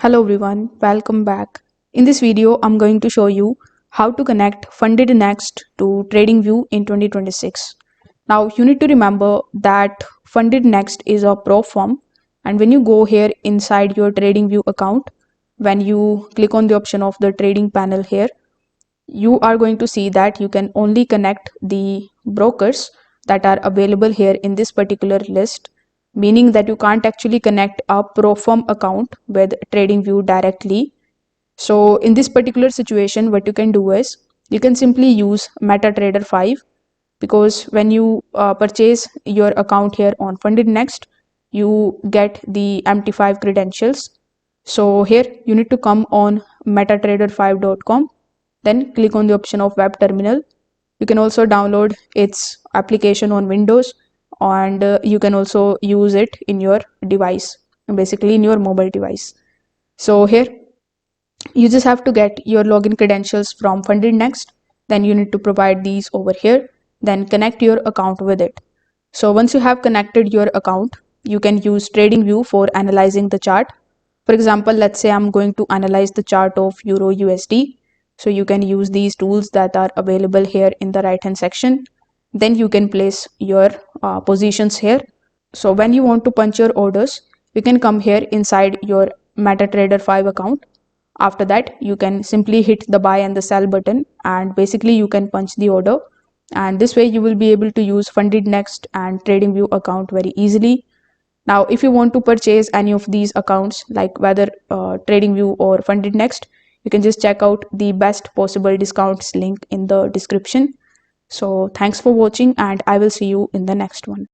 Hello everyone, welcome back. In this video, I'm going to show you how to connect FundedNext to TradingView in 2026. Now, you need to remember that FundedNext is a pro firm, and when you go here inside your TradingView account, when you click on the option of the trading panel here, you are going to see that you can only connect the brokers that are available here in this particular list, meaning that you can't actually connect a Profirm account with TradingView directly. So in this particular situation, what you can do is you can simply use MetaTrader 5, because when you purchase your account here on FundedNext, you get the MT5 credentials. So here you need to come on metatrader5.com, then click on the option of web terminal. You can also download its application on Windows, and you can also use it in your device, basically in your mobile device. So here you just have to get your login credentials from FundedNext. Then you need to provide these over here, then connect your account with it. So once you have connected your account, you can use TradingView for analyzing the chart. For example, let's say I'm going to analyze the chart of Euro USD. So you can use these tools that are available here in the right hand section. Then you can place your positions here. So when you want to punch your orders, you can come here inside your MetaTrader 5 account. After that, you can simply hit the buy and the sell button, and basically you can punch the order. And this way you will be able to use FundedNext and TradingView account very easily. Now, if you want to purchase any of these accounts, like whether TradingView or FundedNext, you can just check out the best possible discounts link in the description. So thanks for watching, and I will see you in the next one.